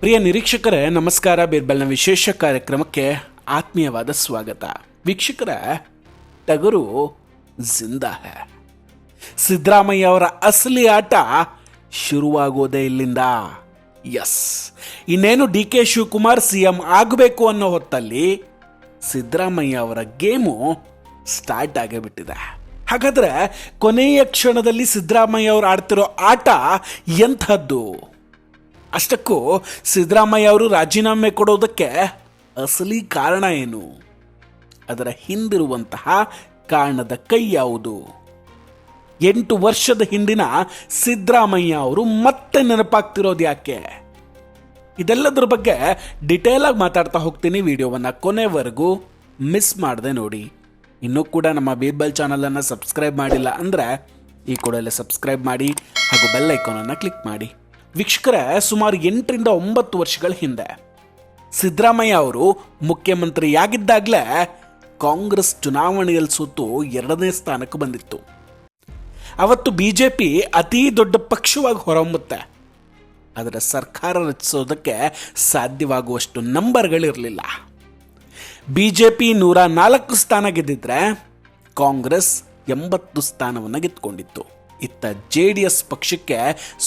ಪ್ರಿಯ ನಿರೀಕ್ಷಕರೇ ನಮಸ್ಕಾರ. ಬೀರ್ಬಲ್ನ ವಿಶೇಷ ಕಾರ್ಯಕ್ರಮಕ್ಕೆ ಆತ್ಮೀಯವಾದ ಸ್ವಾಗತ. ವೀಕ್ಷಕರೇ, ಟಗರು ಜಿಂದಾ ಹೈ. ಸಿದ್ದರಾಮಯ್ಯ ಅವರ ಅಸಲಿ ಆಟ ಶುರುವಾಗೋದೇ ಇಲ್ಲಿಂದ. ಎಸ್, ಇನ್ನೇನು ಡಿ ಕೆ ಶಿವಕುಮಾರ್ ಸಿಎಂ ಆಗಬೇಕು ಅನ್ನೋ ಹೊತ್ತಲ್ಲಿ ಸಿದ್ದರಾಮಯ್ಯ ಅವರ ಗೇಮು ಸ್ಟಾರ್ಟ್ ಆಗಿಬಿಟ್ಟಿದೆ. ಹಾಗಾದ್ರೆ ಕೊನೆಯ ಕ್ಷಣದಲ್ಲಿ ಸಿದ್ದರಾಮಯ್ಯ ಅವರು ಆಡ್ತಿರೋ ಆಟ ಎಂಥದ್ದು? ಅಷ್ಟಕ್ಕೂ ಸಿದ್ದರಾಮಯ್ಯ ಅವರು ರಾಜೀನಾಮೆ ಕೊಡೋದಕ್ಕೆ ಅಸಲಿ ಕಾರಣ ಏನು? ಅದರ ಹಿಂದಿರುವಂತಹ ಕಾರಣದ ಕೈ ಯಾವುದು? 8 ವರ್ಷದ ಹಿಂದಿನ ಸಿದ್ದರಾಮಯ್ಯ ಅವರು ಮತ್ತೆ ನೆನಪಾಗ್ತಿರೋದು ಯಾಕೆ? ಇದೆಲ್ಲದರ ಬಗ್ಗೆ ಡಿಟೇಲ್ ಆಗಿ ಮಾತಾಡ್ತಾ ಹೋಗ್ತೀನಿ. ವಿಡಿಯೋವನ್ನು ಕೊನೆವರೆಗೂ ಮಿಸ್ ಮಾಡದೆ ನೋಡಿ. ಇನ್ನೂ ಕೂಡ ನಮ್ಮ ಬೀರ್ಬಲ್ ಚಾನಲನ್ನು ಸಬ್ಸ್ಕ್ರೈಬ್ ಮಾಡಿಲ್ಲ ಅಂದರೆ ಈ ಕೂಡಲೇ ಸಬ್ಸ್ಕ್ರೈಬ್ ಮಾಡಿ ಹಾಗೂ ಬೆಲ್ ಐಕಾನನ್ನು ಕ್ಲಿಕ್ ಮಾಡಿ. ವೀಕ್ಷಕರೇ, ಸುಮಾರು 8 ರಿಂದ 9 ವರ್ಷಗಳ ಹಿಂದೆ ಸಿದ್ದರಾಮಯ್ಯ ಅವರು ಮುಖ್ಯಮಂತ್ರಿಯಾಗಿದ್ದಾಗಲೇ ಕಾಂಗ್ರೆಸ್ ಚುನಾವಣೆಯಲ್ಲಿ ಸೋತು 2ನೇ ಸ್ಥಾನಕ್ಕೆ ಬಂದಿತ್ತು. ಅವತ್ತು ಬಿಜೆಪಿ ಅತೀ ದೊಡ್ಡ ಪಕ್ಷವಾಗಿ ಹೊರಹೊಮ್ಮುತ್ತೆ. ಅದರ ಸರ್ಕಾರ ರಚಿಸೋದಕ್ಕೆ ಸಾಧ್ಯವಾಗುವಷ್ಟು ನಂಬರ್ಗಳಿರಲಿಲ್ಲ. ಬಿಜೆಪಿ 104 ಸ್ಥಾನ ಗೆದ್ದಿದ್ರೆ ಕಾಂಗ್ರೆಸ್ 80 ಸ್ಥಾನವನ್ನು ಗೆದ್ದುಕೊಂಡಿತ್ತು. ಇತ್ತ JDS ಪಕ್ಷಕ್ಕೆ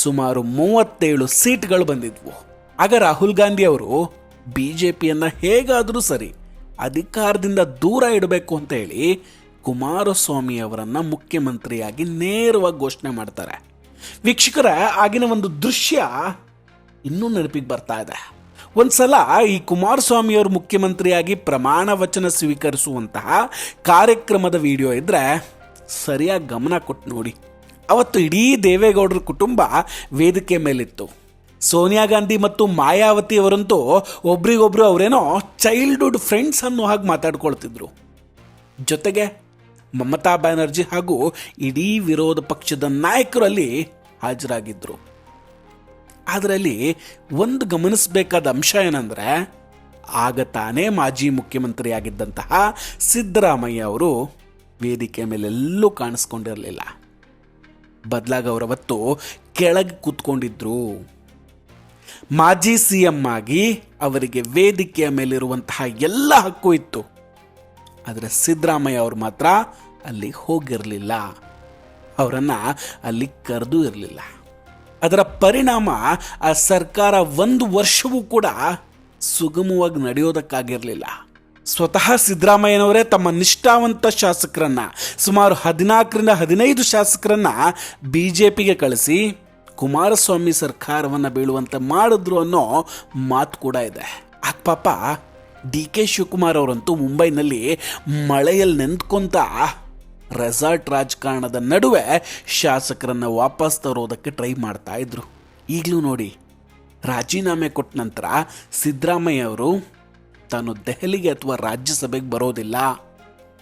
ಸುಮಾರು 37 ಸೀಟ್ಗಳು ಬಂದಿದ್ವು. ಆಗ ರಾಹುಲ್ ಗಾಂಧಿ ಅವರು ಬಿಜೆಪಿಯನ್ನು ಹೇಗಾದರೂ ಸರಿ ಅಧಿಕಾರದಿಂದ ದೂರ ಇಡಬೇಕು ಅಂತ ಹೇಳಿ ಕುಮಾರಸ್ವಾಮಿ ಅವರನ್ನ ಮುಖ್ಯಮಂತ್ರಿಯಾಗಿ ನೇರವಾಗಿ ಘೋಷಣೆ ಮಾಡ್ತಾರೆ. ವೀಕ್ಷಕರ, ಆಗಿನ ಒಂದು ದೃಶ್ಯ ಇನ್ನೂ ನೆನಪಿಗೆ ಬರ್ತಾ ಇದೆ. ಒಂದ್ಸಲ ಈ ಕುಮಾರಸ್ವಾಮಿ ಅವರು ಮುಖ್ಯಮಂತ್ರಿಯಾಗಿ ಪ್ರಮಾಣ ವಚನ ಸ್ವೀಕರಿಸುವಂತಹ ಕಾರ್ಯಕ್ರಮದ ವಿಡಿಯೋ ಇದ್ರೆ ಸರಿಯಾಗಿ ಗಮನ ಕೊಟ್ಟು ನೋಡಿ. ಅವತ್ತು ಇಡೀ ದೇವೇಗೌಡರ ಕುಟುಂಬ ವೇದಿಕೆ ಮೇಲಿತ್ತು. ಸೋನಿಯಾ ಗಾಂಧಿ ಮತ್ತು ಮಾಯಾವತಿ ಅವರಂತೂ ಒಬ್ರಿಗೊಬ್ರು ಅವರೇನೋ ಚೈಲ್ಡ್ಹುಡ್ ಫ್ರೆಂಡ್ಸ್ ಅನ್ನೋ ಹಾಗೆ ಮಾತಾಡ್ಕೊಳ್ತಿದ್ರು. ಜೊತೆಗೆ ಮಮತಾ ಬ್ಯಾನರ್ಜಿ ಹಾಗೂ ಇಡೀ ವಿರೋಧ ಪಕ್ಷದ ನಾಯಕರು ಅಲ್ಲಿ ಹಾಜರಾಗಿದ್ರು. ಅದರಲ್ಲಿ ಒಂದು ಗಮನಿಸಬೇಕಾದ ಅಂಶ ಏನಂದ್ರೆ, ಆಗ ತಾನೇ ಮಾಜಿ ಮುಖ್ಯಮಂತ್ರಿಯಾಗಿದ್ದಂತಹ ಸಿದ್ದರಾಮಯ್ಯ ಅವರು ವೇದಿಕೆ ಮೇಲೆಲ್ಲೂ ಕಾಣಿಸ್ಕೊಂಡಿರಲಿಲ್ಲ. ಬದಲಾಗಿ ಅವರವತ್ತು ಕೆಳಗೆ ಕೂತ್ಕೊಂಡಿದ್ರು. ಮಾಜಿ ಸಿಎಂ ಆಗಿ ಅವರಿಗೆ ವೇದಿಕೆಯ ಮೇಲಿರುವಂತಹ ಎಲ್ಲ ಹಕ್ಕು ಇತ್ತು. ಆದರೆ ಸಿದ್ದರಾಮಯ್ಯ ಅವರು ಮಾತ್ರ ಅಲ್ಲಿ ಹೋಗಿರಲಿಲ್ಲ. ಅವರನ್ನು ಅಲ್ಲಿ ಕರೆದೂ ಇರಲಿಲ್ಲ. ಅದರ ಪರಿಣಾಮ ಆ ಸರ್ಕಾರ 1 ವರ್ಷವೂ ಕೂಡ ಸುಗಮವಾಗಿ ನಡೆಯೋದಕ್ಕಾಗಿರಲಿಲ್ಲ. ಸ್ವತಃ ಸಿದ್ದರಾಮಯ್ಯನವರೇ ತಮ್ಮ ನಿಷ್ಠಾವಂತ ಶಾಸಕರನ್ನ, ಸುಮಾರು 14 ರಿಂದ 15 ಶಾಸಕರನ್ನ ಬಿಜೆಪಿಗೆ ಕಳಿಸಿ ಕುಮಾರಸ್ವಾಮಿ ಸರ್ಕಾರವನ್ನು ಬೀಳುವಂತೆ ಮಾಡಿದ್ರು ಅನ್ನೋ ಮಾತು ಕೂಡ ಇದೆ. ಪಾಪ ಡಿ ಕೆ ಶಿವಕುಮಾರ್ ಅವರಂತೂ ಮುಂಬೈನಲ್ಲಿ ಮಳೆಯಲ್ಲಿ ನೆಂದ್ಕೊಂತ ರೆಸಾರ್ಟ್ ರಾಜಕಾರಣದ ನಡುವೆ ಶಾಸಕರನ್ನ ವಾಪಸ್ ತರೋದಕ್ಕೆ ಟ್ರೈ ಮಾಡ್ತಾ ಇದ್ರು. ಈಗಲೂ ನೋಡಿ, ರಾಜೀನಾಮೆ ಕೊಟ್ಟ ನಂತರ ಸಿದ್ದರಾಮಯ್ಯ ಅವರು ತಾನು ದೆಹಲಿಗೆ ಅಥವಾ ರಾಜ್ಯಸಭೆಗೆ ಬರೋದಿಲ್ಲ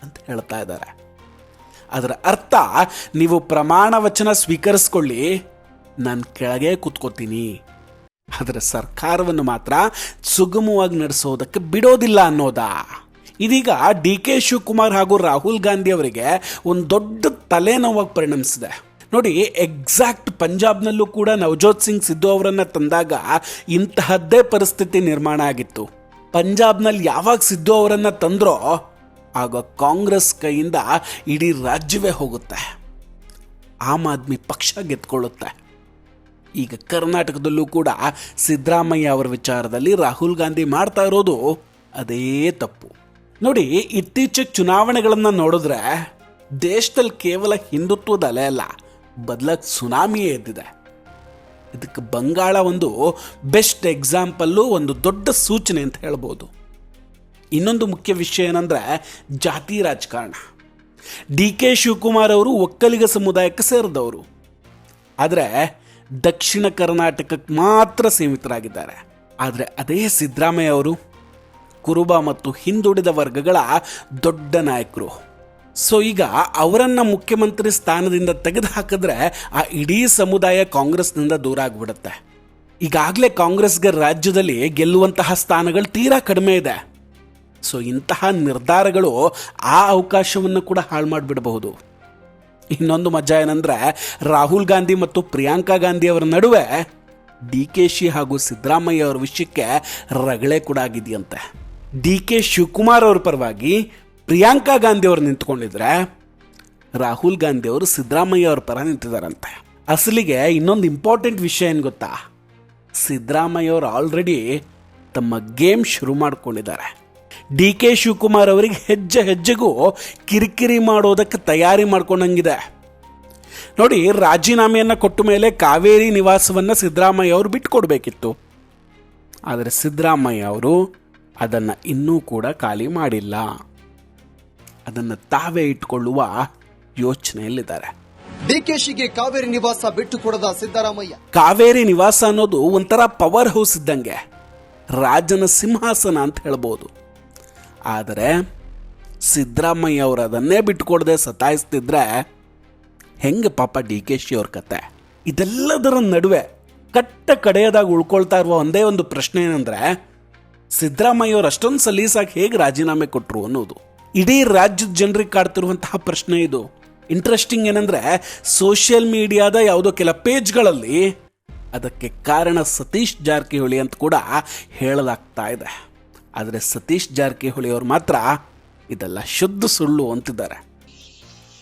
ಅಂತ ಹೇಳ್ತಾ ಇದ್ದಾರೆ. ಅದರ ಅರ್ಥ, ನೀವು ಪ್ರಮಾಣ ವಚನ ಸ್ವೀಕರಿಸ್ಕೊಳ್ಳಿ, ನಾನು ಕೆಳಗೆ ಕೂತ್ಕೋತೀನಿ, ಆದರೆ ಸರ್ಕಾರವನ್ನು ಮಾತ್ರ ಸುಗಮವಾಗಿ ನಡೆಸೋದಕ್ಕೆ ಬಿಡೋದಿಲ್ಲ ಅನ್ನೋದಾ? ಇದೀಗ ಡಿ ಕೆ ಶಿವಕುಮಾರ್ ಹಾಗೂ ರಾಹುಲ್ ಗಾಂಧಿ ಅವರಿಗೆ ಒಂದು ದೊಡ್ಡ ತಲೆನೋವಾಗಿ ಪರಿಣಮಿಸಿದೆ. ನೋಡಿ, ಎಕ್ಸಾಕ್ಟ್ ಪಂಜಾಬ್ನಲ್ಲೂ ಕೂಡ ನವಜೋತ್ ಸಿಂಗ್ ಸಿದ್ದು ಅವರನ್ನು ತಂದಾಗ ಇಂತಹದ್ದೇ ಪರಿಸ್ಥಿತಿ ನಿರ್ಮಾಣ ಆಗಿತ್ತು. ಪಂಜಾಬ್ನಲ್ಲಿ ಯಾವಾಗ ಸಿದ್ದು ಅವರನ್ನು ತಂದ್ರೋ ಆಗ ಕಾಂಗ್ರೆಸ್ ಕೈಯಿಂದ ಇಡೀ ರಾಜ್ಯವೇ ಹೋಗುತ್ತೆ. ಆಮ್ ಆದ್ಮಿ ಪಕ್ಷ ಗೆದ್ಕೊಳ್ಳುತ್ತೆ. ಈಗ ಕರ್ನಾಟಕದಲ್ಲೂ ಕೂಡ ಸಿದ್ದರಾಮಯ್ಯ ಅವರ ವಿಚಾರದಲ್ಲಿ ರಾಹುಲ್ ಗಾಂಧಿ ಮಾಡ್ತಾ ಇರೋದು ಅದೇ ತಪ್ಪು. ನೋಡಿ, ಇತ್ತೀಚೆಗೆ ಚುನಾವಣೆಗಳನ್ನು ನೋಡಿದ್ರೆ ದೇಶದಲ್ಲಿ ಕೇವಲ ಹಿಂದುತ್ವದ ಅಲೆ ಅಲ್ಲ, ಬದಲಾಗಿ ಸುನಾಮಿಯೇ ಎದ್ದಿದೆ. ಇದಕ್ಕೆ ಬಂಗಾಳ ಒಂದು ಬೆಸ್ಟ್ ಎಕ್ಸಾಂಪಲ್ಲು, ಒಂದು ದೊಡ್ಡ ಸೂಚನೆ ಅಂತ ಹೇಳ್ಬೋದು. ಇನ್ನೊಂದು ಮುಖ್ಯ ವಿಷಯ ಏನಂದರೆ ಜಾತಿ ರಾಜಕಾರಣ. ಡಿ ಕೆ ಶಿವಕುಮಾರ್ ಅವರು ಒಕ್ಕಲಿಗ ಸಮುದಾಯಕ್ಕೆ ಸೇರಿದವರು, ಆದರೆ ದಕ್ಷಿಣ ಕರ್ನಾಟಕಕ್ಕೆ ಮಾತ್ರ ಸೀಮಿತರಾಗಿದ್ದಾರೆ. ಆದರೆ ಅದೇ ಸಿದ್ದರಾಮಯ್ಯ ಅವರು ಕುರುಬ ಮತ್ತು ಹಿಂದುಳಿದ ವರ್ಗಗಳ ದೊಡ್ಡ ನಾಯಕರು. ಸೊ ಈಗ ಅವರನ್ನು ಮುಖ್ಯಮಂತ್ರಿ ಸ್ಥಾನದಿಂದ ತೆಗೆದು ಹಾಕಿದ್ರೆ ಆ ಇಡೀ ಸಮುದಾಯ ಕಾಂಗ್ರೆಸ್ನಿಂದ ದೂರ ಆಗಿಬಿಡುತ್ತೆ. ಈಗಾಗಲೇ ಕಾಂಗ್ರೆಸ್ಗೆ ರಾಜ್ಯದಲ್ಲಿ ಗೆಲ್ಲುವಂತಹ ಸ್ಥಾನಗಳು ತೀರಾ ಕಡಿಮೆ ಇದೆ. ಸೊ ಇಂತಹ ನಿರ್ಧಾರಗಳು ಆ ಅವಕಾಶವನ್ನು ಕೂಡ ಹಾಳು ಮಾಡಿಬಿಡಬಹುದು. ಇನ್ನೊಂದು ಮಜಾ ಏನಂದ್ರೆ ರಾಹುಲ್ ಗಾಂಧಿ ಮತ್ತು ಪ್ರಿಯಾಂಕಾ ಗಾಂಧಿ ಅವರ ನಡುವೆ DK ಹಾಗೂ ಸಿದ್ದರಾಮಯ್ಯ ಅವರ ವಿಷಯಕ್ಕೆ ರಗಳೆ ಕೂಡ ಆಗಿದೆಯಂತೆ. DK ಶಿವಕುಮಾರ್ ಅವ್ರ ಪರವಾಗಿ ಪ್ರಿಯಾಂಕಾ ಗಾಂಧಿ ಅವರು ನಿಂತ್ಕೊಂಡಿದ್ರೆ ರಾಹುಲ್ ಗಾಂಧಿ ಅವರು ಸಿದ್ದರಾಮಯ್ಯ ಅವ್ರ ಪರ ನಿಂತಿದ್ದಾರಂತೆ. ಅಸಲಿಗೆ ಇನ್ನೊಂದು ಇಂಪಾರ್ಟೆಂಟ್ ವಿಷಯ ಏನು ಗೊತ್ತಾ, ಸಿದ್ದರಾಮಯ್ಯ ಅವರು ಆಲ್ರೆಡಿ ತಮ್ಮ ಗೇಮ್ ಶುರು ಮಾಡ್ಕೊಂಡಿದ್ದಾರೆ. DK ಶಿವಕುಮಾರ್ ಅವರಿಗೆ ಹೆಜ್ಜೆ ಹೆಜ್ಜೆಗೂ ಕಿರಿಕಿರಿ ಮಾಡೋದಕ್ಕೆ ತಯಾರಿ ಮಾಡ್ಕೊಂಡಂಗಿದೆ ನೋಡಿ. ರಾಜೀನಾಮೆಯನ್ನು ಕೊಟ್ಟ ಮೇಲೆ ಕಾವೇರಿ ನಿವಾಸವನ್ನು ಸಿದ್ದರಾಮಯ್ಯ ಅವರು ಬಿಟ್ಕೊಡ್ಬೇಕಿತ್ತು. ಆದರೆ ಸಿದ್ದರಾಮಯ್ಯ ಅವರು ಅದನ್ನು ಇನ್ನೂ ಕೂಡ ಖಾಲಿ ಮಾಡಿಲ್ಲ. ಅದನ್ನು ತಾವೇ ಇಟ್ಕೊಳ್ಳುವ ಯೋಚನೆಯಲ್ಲಿದ್ದಾರೆ. DKಶಿಗೆ ಕಾವೇರಿ ನಿವಾಸ ಬಿಟ್ಟು ಕೊಡದ ಸಿದ್ದರಾಮಯ್ಯ. ಕಾವೇರಿ ನಿವಾಸ ಅನ್ನೋದು ಒಂಥರ ಪವರ್ ಹೌಸ್ ಇದ್ದಂಗೆ, ರಾಜನ ಸಿಂಹಾಸನ ಅಂತ ಹೇಳ್ಬೋದು. ಆದರೆ ಸಿದ್ದರಾಮಯ್ಯ ಅವರು ಅದನ್ನೇ ಬಿಟ್ಟುಕೊಡದೆ ಸತಾಯಿಸ್ತಿದ್ರೆ ಹೆಂಗೆ ಪಾಪ DKಶಿ ಅವ್ರ ಕತೆ. ಇದೆಲ್ಲದರ ನಡುವೆ ಕಟ್ಟ ಕಡೆಯದಾಗ ಉಳ್ಕೊಳ್ತಾ ಇರುವ ಒಂದೇ ಒಂದು ಪ್ರಶ್ನೆ ಏನಂದ್ರೆ, ಸಿದ್ದರಾಮಯ್ಯ ಅವರು ಅಷ್ಟೊಂದು ಸಲೀಸಾಗಿ ಹೇಗೆ ರಾಜೀನಾಮೆ ಕೊಟ್ಟರು ಅನ್ನೋದು ಇಡೀ ರಾಜ್ಯದ ಜನರಿಗೆ ಕಾಡ್ತಿರುವಂತಹ ಪ್ರಶ್ನೆ ಇದು. ಇಂಟ್ರೆಸ್ಟಿಂಗ್ ಏನಂದ್ರೆ, ಸೋಷಿಯಲ್ ಮೀಡಿಯಾದ ಯಾವುದೋ ಕೆಲ ಪೇಜ್ಗಳಲ್ಲಿ ಅದಕ್ಕೆ ಕಾರಣ ಸತೀಶ್ ಜಾರಕಿಹೊಳಿ ಅಂತ ಕೂಡ ಹೇಳಲಾಗ್ತಾ ಇದೆ. ಆದರೆ ಸತೀಶ್ ಜಾರಕಿಹೊಳಿ ಅವರು ಮಾತ್ರ ಇದೆಲ್ಲ ಶುದ್ಧ ಸುಳ್ಳು ಅಂತಿದ್ದಾರೆ.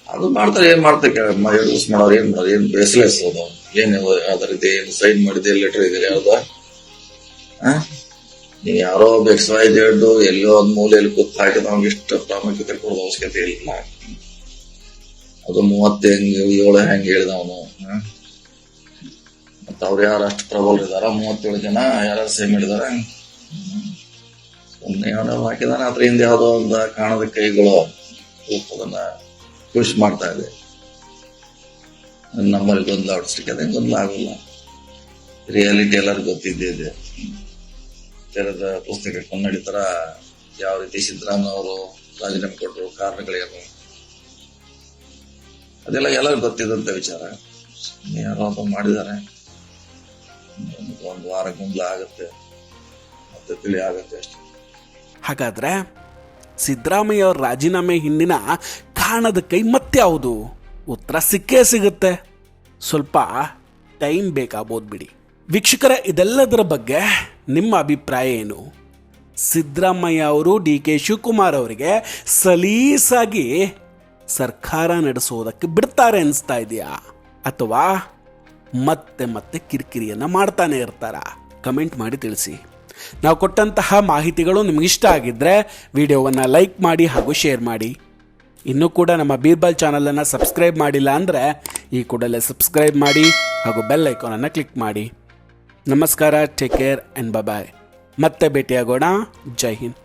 ಅದು ಮಾಡ್ತಾರೆ, ಏನ್ ಮಾಡ್ತಾರೆ ಯೂಸ್ ಮಾಡೋರು, ಏನ್ ಮಾಡೋದು, ಏನ್ ಬೇಸ್ಲೆಸ್ ಅದು, ಏನ್ ಅದರ ಇದೆ, ಏನು ಸೈನ್ ಮಾಡಿದೆ, ಲೆಟರ್ ಇದೆ ಯಾವ್ದ, ನೀವು ಯಾರೋ XYZ ಎಲ್ಲೋ ಒಂದ್ ಮೂಲೆಯಲ್ಲಿ ಕೂತ್ ಹಾಕಿ ನಮ್ಗೆ ಇಷ್ಟ ಪ್ರಾಮುಖ್ಯತೆ ಕೊಡೋದು ಅವಶ್ಯಕತೆ ಇಲ್ಲ. ಅದು 30 7 ಹೆಂಗ್ ಹೇಳಿದವನು, ಮತ್ತ ಅವ್ರು ಯಾರು ಅಷ್ಟು ಪ್ರಬಲ್ ಇದಾರ, 37 ಜನ ಯಾರು ಸೇಮ್ ಹಿಡಿದಾರ, ಸುಮ್ಮನೆ ಯಾವ್ಯಾವ ಹಾಕಿದಾನೆ. ಅದ್ರ ಹಿಂದೆ ಯಾವುದೋ ಒಂದು ಕಾಣದ ಕೈಗಳು ಅದನ್ನ ಪುಷ್ ಮಾಡ್ತಾ ಇದೆ. ನಮ್ಮಲ್ಲಿ ಗೊಂದಲ ಆಡಿಸ್ಲಿಕ್ಕೆ ಅದೇ ಗೊಂದಲ ಆಗೋಲ್ಲ. ರಿಯಾಲಿಟಿ ಎಲ್ಲರಿಗೂ ಗೊತ್ತಿದ್ದೇ ಇದೆ. ತೆರೆದ ಪುಸ್ತಕ ಕನ್ನಡಿ ತರ ಯಾವ ರೀತಿ ಸಿದ್ದರಾಮಯ್ಯ ಅವರು ರಾಜೀನಾಮೆ ಕೊಟ್ಟರು, ಕಾರಣಗಳೇನು, ಅದೆಲ್ಲ ಎಲ್ಲರಿಗೂ ಗೊತ್ತಿದ್ದಂತ ವಿಚಾರ. ಯಾರೋ ಅಂತ ಮಾಡಿದ್ದಾರೆ, ಒಂದು ವಾರ ಗೊಂದಲ ಆಗುತ್ತೆ, ಮತ್ತೆ ತಿಳಿ ಆಗುತ್ತೆ ಅಷ್ಟೇ. ಹಾಗಾದ್ರೆ ಸಿದ್ದರಾಮಯ್ಯ ಅವರ ರಾಜೀನಾಮೆ ಹಿಂದಿನ ಕಾರಣದ ಕೈ ಮತ್ಯಾವುದು? ಉತ್ತರ ಸಿಕ್ಕೇ ಸಿಗುತ್ತೆ, ಸ್ವಲ್ಪ ಟೈಮ್ ಬೇಕಾಗ್ಬೋದು ಬಿಡಿ. ವೀಕ್ಷಕರೇ, ಇದೆಲ್ಲದರ ಬಗ್ಗೆ ನಿಮ್ಮ ಅಭಿಪ್ರಾಯ ಏನು? ಸಿದ್ದರಾಮಯ್ಯ ಅವರು DK ಶಿವಕುಮಾರ್ ಅವರಿಗೆ ಸಲೀಸಾಗಿ ಸರ್ಕಾರ ನಡೆಸೋದಕ್ಕೆ ಬಿಡ್ತಾರೆ ಅನಿಸ್ತಾ ಇದೆಯಾ, ಅಥವಾ ಮತ್ತೆ ಮತ್ತೆ ಕಿರಿಕಿರಿಯನ್ನು ಮಾಡ್ತಾನೆ ಇರ್ತಾರ? ಕಮೆಂಟ್ ಮಾಡಿ ತಿಳಿಸಿ. ನಾವು ಕೊಟ್ಟಂತಹ ಮಾಹಿತಿಗಳು ನಿಮಗಿಷ್ಟ ಆಗಿದ್ದರೆ ವಿಡಿಯೋವನ್ನು ಲೈಕ್ ಮಾಡಿ ಹಾಗೂ ಶೇರ್ ಮಾಡಿ. ಇನ್ನೂ ಕೂಡ ನಮ್ಮ ಬೀರ್ಬಲ್ ಚಾನಲನ್ನು ಸಬ್ಸ್ಕ್ರೈಬ್ ಮಾಡಿಲ್ಲ ಅಂದರೆ ಈ ಕೂಡಲೇ ಸಬ್ಸ್ಕ್ರೈಬ್ ಮಾಡಿ ಹಾಗೂ ಬೆಲ್ ಐಕಾನನ್ನು ಕ್ಲಿಕ್ ಮಾಡಿ. ನಮಸ್ಕಾರ, ಟೇಕ್ ಕೇರ್ ಆ್ಯಂಡ್ ಬಾಯ್. ಮತ್ತೆ ಭೇಟಿಯಾಗೋಣ. ಜೈ ಹಿಂದ್.